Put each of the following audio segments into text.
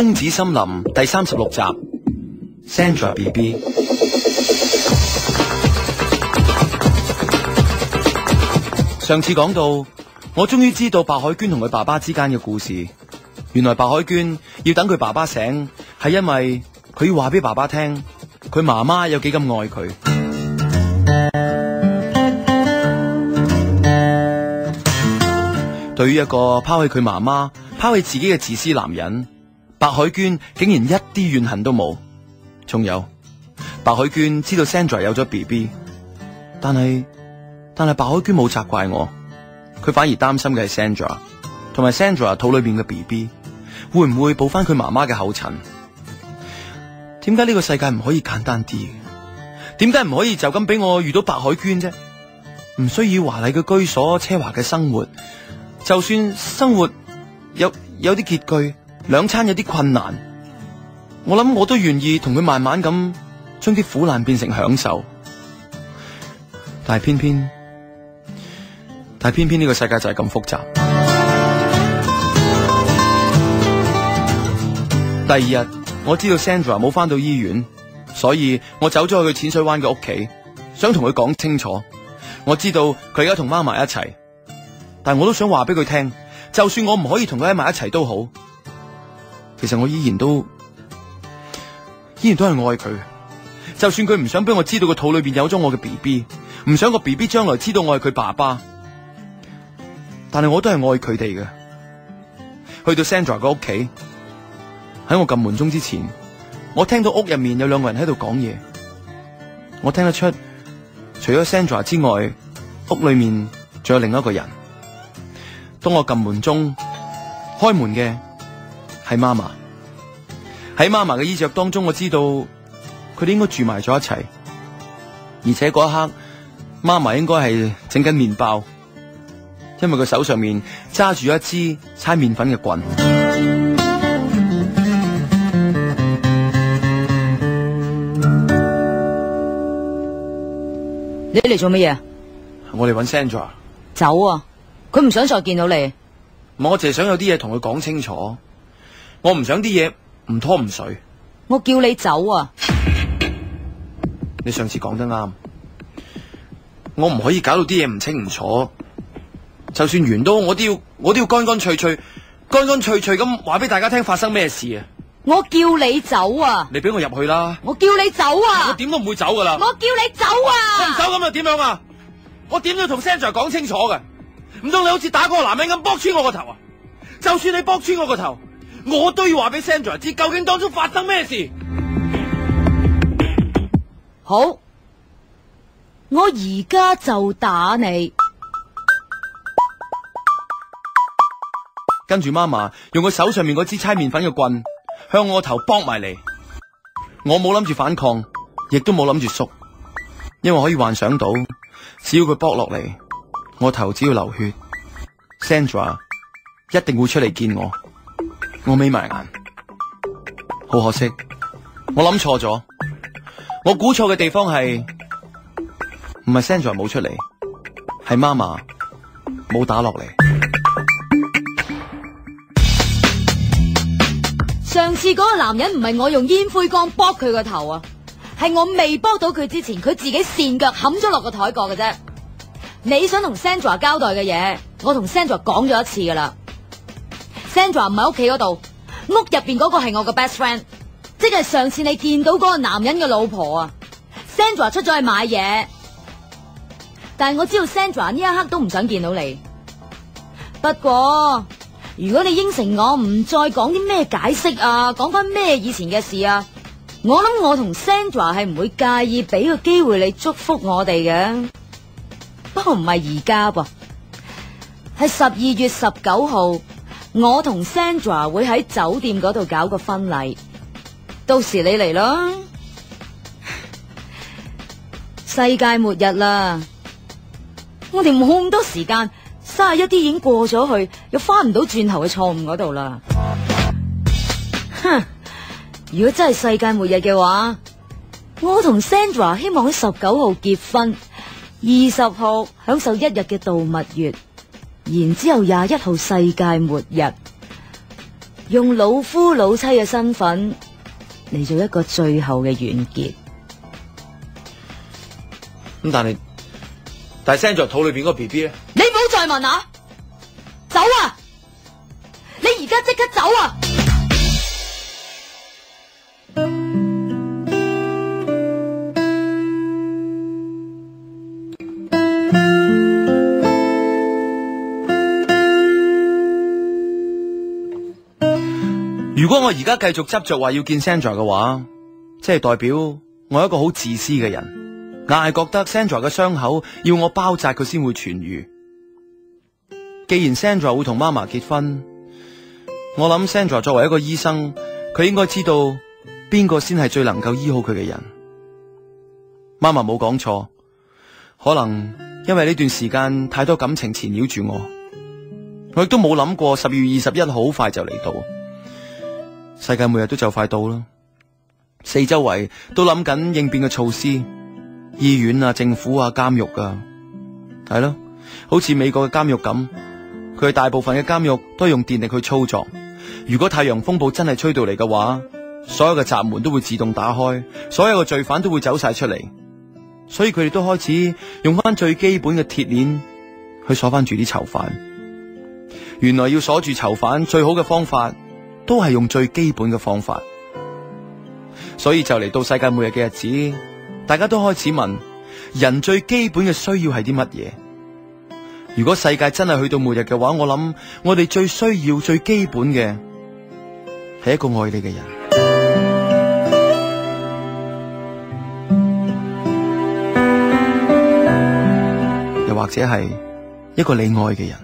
公子森林第36集 Sandra BB。 上次講到，我終於知道白海娟同佢爸爸之間嘅故事。原來白海娟要等佢爸爸醒，係因為佢要話俾爸爸聽，佢媽媽有幾咁愛佢。對於一個拋棄佢媽媽、拋棄自己嘅自私男人，白海娟竟然一啲怨恨都冇。仲有，白海娟知道 Sandra 有咗 BB， 但係白海娟冇責怪我，佢反而擔心嘅係 Sandra， 同埋 Sandra 肚裏邊嘅 BB 會唔會步翻佢媽媽嘅後塵？點解呢個世界唔可以簡單啲？點解唔可以就咁俾我遇到白海娟啫？唔需要華麗嘅居所、奢華嘅生活，就算生活有啲拮據，兩餐有啲困難，我諗我都願意同佢慢慢咁將啲苦難變成享受。但係偏偏呢個世界就係咁複雜。第二日我知道 Sandra 冇翻到醫院，所以我走咗去淺水灣嘅屋企，想同佢講清楚。我知道佢而家同媽媽一齊，但我都想話俾佢聽，就算我唔可以同佢喺埋一齊都好，其實我依然都係愛佢。就算佢唔想俾我知道個肚裏邊有咗我嘅 BB， 唔想個 BB 將來知道我係佢爸爸，但係我都係愛佢哋嘅。去到 Sandra 個屋企，喺我撳門鐘之前，我聽到屋入面有兩個人喺度講嘢。我聽得出，除咗 Sandra 之外，屋裏面仲有另一個人。當我撳門鐘，開門嘅係媽媽。喺媽媽嘅衣着當中，我知道佢哋應該住埋咗一齊，而且嗰一刻媽媽應該係整緊麵包，因為佢手上面揸住一支搓麵粉嘅棍。你嚟做乜嘢？我嚟搵 Sandra。走啊！佢唔想再見到你。我淨係想有啲嘢同佢講清楚，我唔想啲嘢唔拖唔水。我叫你走啊！你上次講得啱，我唔可以搞到啲嘢唔清唔楚。就算完都，我都要乾乾脆脆咁話俾大家聽發生咩事啊！我叫你走啊！你俾我入去啦！我叫你走啊！我點都唔會走噶啦！我叫你走啊！我唔走咁又點樣啊？我點都要同 Sandra 講清楚嘅，唔通你好似打嗰個男人咁剝穿我個頭啊？就算你剝穿我個頭，我都要話俾 Sandra 知究竟當中發生咩事。好，我而家就打你。跟住媽媽用佢手上面嗰支搓麵粉嘅棍向我個頭剝埋嚟。我冇諗住反抗，亦都冇諗住縮，因為可以幻想到，只要佢剝落嚟，我頭只要流血， Sandra 一定會出嚟見我。我眯埋眼，好可惜，我諗錯咗。我估錯嘅地方係唔係 Sandra 冇出嚟，係媽媽冇打落嚟。上次嗰個男人唔係我用煙灰缸剝佢個頭啊，係我未剝到佢之前，佢自己跣腳冚咗落個台角嘅啫。你想同 Sandra 交代嘅嘢，我同 Sandra 講咗一次噶啦。Sandra 唔喺屋企嗰度，屋入邊嗰個係我個 best friend， 即係上次你見到嗰個男人嘅老婆啊。Sandra 出咗去買嘢，但係我知道 Sandra 呢一刻都唔想見到你。不過如果你應承我唔再講啲咩解釋啊，講翻咩以前嘅事啊，我諗我同 Sandra 係唔會介意俾個機會你祝福我哋嘅。不過唔係而家噃，係12月19號，我同 Sandra 會喺酒店嗰度搞個婚禮，到時你嚟啦。世界末日啦，我哋冇咁多時間，31啲已經過咗去，又翻唔到轉頭嘅錯誤嗰度啦。哼！如果真係世界末日嘅話，我同 Sandra 希望喺19號結婚，20號享受1日嘅度蜜月，然之後21號世界末日。用老夫老妻嘅身份嚟做一個最後嘅完結。咁但係 Sandra 肚裏邊嗰個 BB 咧？你唔好再問啊！走啊！你而家即刻走啊！如果我而家繼續執着話要見 Sandra 嘅話，即係代表我係一個好自私嘅人，硬係覺得 Sandra 嘅傷口要我包紮佢先會痊愈。既然 Sandra 會同媽媽結婚，我諗 Sandra 作為一個醫生，佢應該知道邊個先係最能夠醫好佢嘅人。媽媽冇講錯，可能因為呢段時間太多感情纏繞住我亦都冇諗過12月21號好快就嚟到。世界末日都就快到啦，四周圍都諗緊應變嘅措施，醫院啊、政府啊、監獄啊，係咯，好似美國嘅監獄咁，佢大部分嘅監獄都係用電力去操作。如果太陽風暴真係吹到嚟嘅話，所有嘅閘門都會自動打開，所有嘅罪犯都會走晒出嚟，所以佢哋都開始用翻最基本嘅鐵鏈去鎖翻住啲囚犯。原來要鎖住囚犯最好嘅方法都係用最基本嘅方法，所以就嚟到世界末日嘅日子，大家都開始問人最基本嘅需要係啲乜嘢？如果世界真係去到末日嘅話，我諗我哋最需要最基本嘅係一個愛你嘅人，又或者係一個你愛嘅人。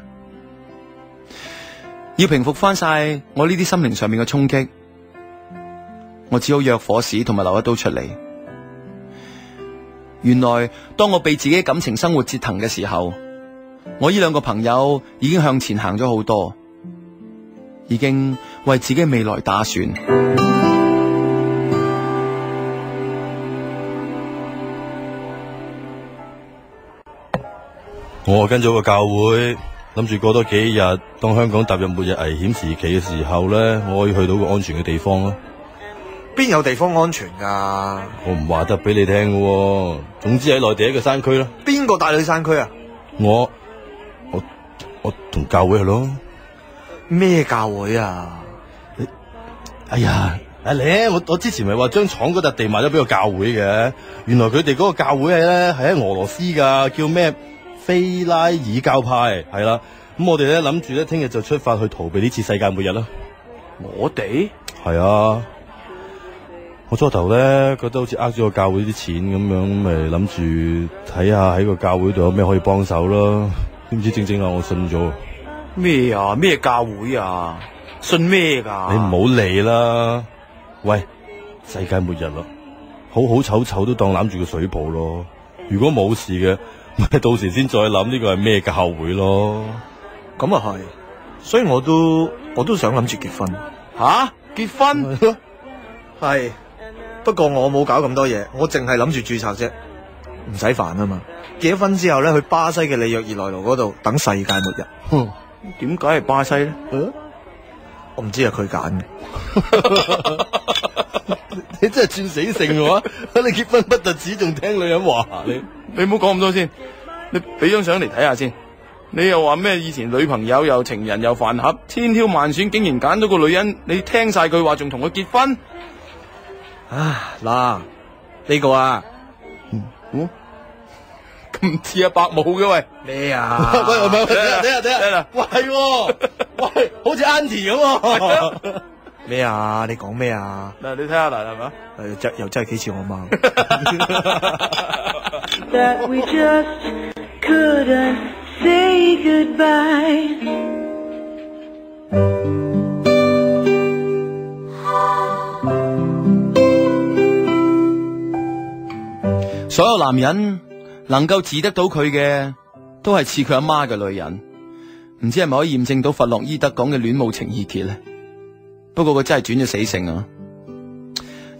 要平復翻晒我呢啲心靈上面嘅衝擊，我只好約火屎同埋留一刀出嚟。原來當我被自己感情生活折騰嘅時候，我呢兩個朋友已經向前行咗好多，已經為自己未來打算。我跟咗個教會，諗住過多幾日，當香港踏入末日危險時期嘅時候咧，我可以去到個安全嘅地方咯。邊有地方安全噶？我唔話得俾你聽嘅，總之喺內地一個山區啦。邊個帶你去山區啊？我同教會係咯。咩教會啊？哎呀，阿你，我之前咪話將廠嗰笪地賣咗俾個教會嘅，原來佢哋嗰個教會咧係喺俄羅斯噶，叫咩菲拉爾教派，係啦。咁我哋咧諗住咧聽日就出發去逃避呢次世界末日啦。我哋係啊。我初頭咧覺得好似呃咗個教會啲錢咁樣，咪諗住睇下喺個教會度有咩可以幫手咯。點知正我信咗。咩啊？咩教會啊？信咩噶？你唔好理啦。喂，世界末日啦，好醜都當攬住個水泡咯。如果冇事嘅，咪到時先再諗呢個係咩教會咯。咁啊係，所以我都想諗住結婚。吓？結婚？係。不過我冇搞咁多嘢，我淨係諗住註冊啫，唔使煩啊嘛。結咗婚之後咧，去巴西嘅里約熱內盧嗰度等世界末日。點解係巴西咧？我唔知係佢揀嘅。你真係轉死性嘅話，你結婚不特止，仲聽女人話你唔好講咁多先，你俾張相嚟睇下先。你又話咩？以前女朋友又情人又飯盒，千挑萬選，竟然揀到個女人，你聽晒句話，仲同佢結婚？嗱，呢個啊，咁似阿伯母嘅喂，咩啊？喂，睇下，喂，好似 Auntie 咁。咩啊？你講咩啊？嗱，你睇下嗱，係嘛？又真係幾似我媽。That we just couldn't say goodbye. 所有男人能夠治得到佢嘅，都係似佢阿媽嘅女人。唔知係咪可以驗證到弗洛伊德講嘅戀母情意結呢？不過佢真係轉咗死性啊！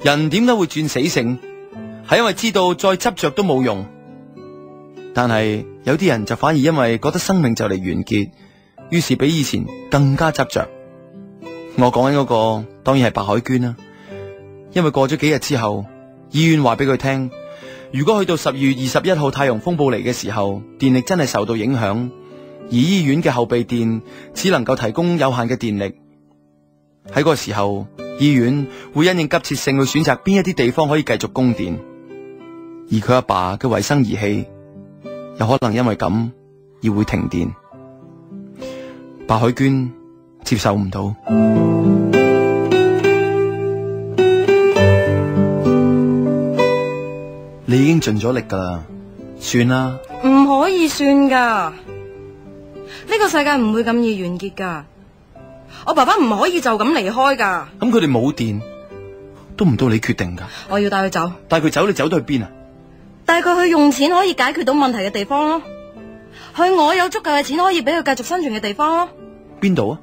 人點解會轉死性？係因為知道再執着都冇用。但係有啲人就反而因為覺得生命就嚟完結，於是比以前更加執着。我講緊嗰個當然係白海娟啦，因為過咗幾日之後，醫院話俾佢聽，如果去到12月21號太陽風暴嚟嘅時候，電力真係受到影響，而醫院嘅後備電只能夠提供有限嘅電力。喺嗰個時候，醫院會因應急切性去選擇邊一啲地方可以繼續供電，而佢阿爸嘅維生儀器有可能因為咁而會停電。白海娟接受唔到。你已經盡咗力噶啦，算啦。唔可以算噶，呢個世界唔會咁易完結噶。我爸爸唔可以就咁離開噶。咁佢哋冇電，都唔到你決定噶。我要帶佢走。帶佢走，你走到去邊啊？帶佢去用錢可以解決到問題嘅地方咯，去我有足夠嘅錢可以俾佢繼續生存嘅地方咯。邊度啊？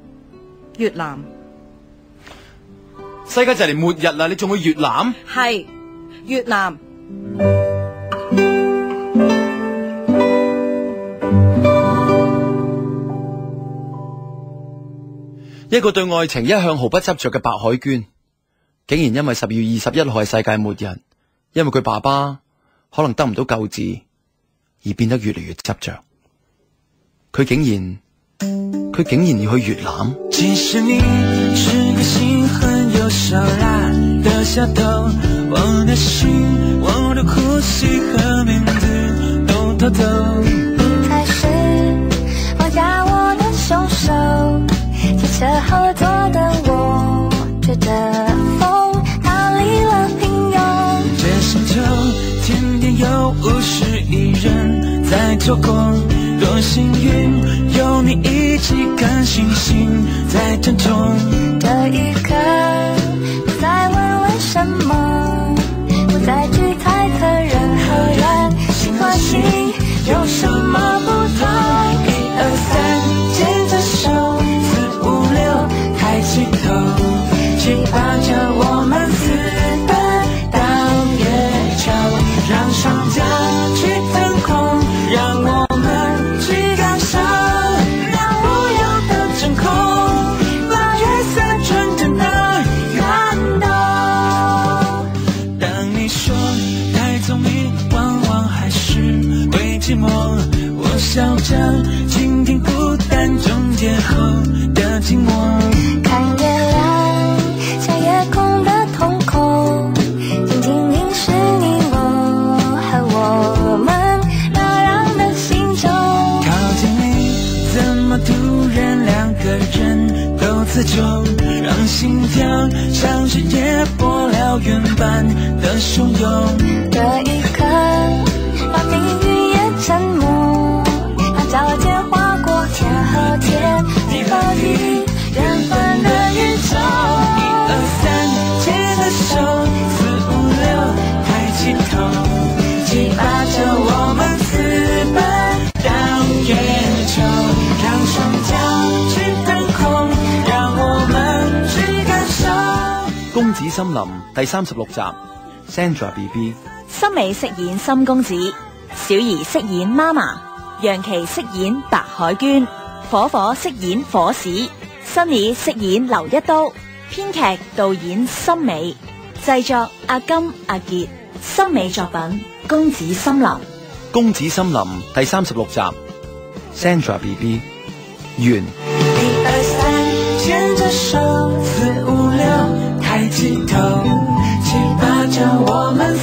越南。世界就嚟末日啦，你仲去越南？係越南。一個對愛情一向毫不執着嘅白海娟，竟然因為12月21號係世界末日，因為佢爸爸可能得唔到救治，而變得越嚟越執着。佢竟然要去越南。其實你是個心很有手辣的小偷，我的心，我的呼吸和名字都偷偷。你才是綁架我的兇手，汽車後座的我覺得風逃離了平庸。這星球天天有50億人在做工，多幸運有你一起看星星在疼痛。這一刻不再問為什麼，不再去猜測人和人心和心有什麼不同。1、2、3牽着手，4、5、6抬起頭，7、8叫我們私奔到月球，讓雙腳去騰空，讓我們去感受那無憂的真空，那月色純真的感動。當你說太聰明往往還是會寂寞，我笑着傾聽孤單終結後的寂寞。看月亮像夜空的瞳孔，靜靜凝視你我和我們那樣的心中。靠近你怎麼突然兩個人都自救，讓心跳像是野火燎原般的洶湧。這一刻讓命運也沉默，讓交界劃過天和天，地和地，緣分的宇宙。1、2、3牽着手，4、5、6抬起頭，7、8叫我們私奔到月球，讓雙腳去騰空，讓我們去感受。公子森林第36集 Sandra BB。森美飾演森公子，小儀飾演媽媽，楊琪飾演白海娟，火火飾演火屎，新宇飾演劉一刀，編劇導演森美，製作阿金阿傑，森美作品《公子森林》。公子森林第36集 Sandra BB 完。1、2、3牽着手，4、5、6抬起頭，7、8叫我們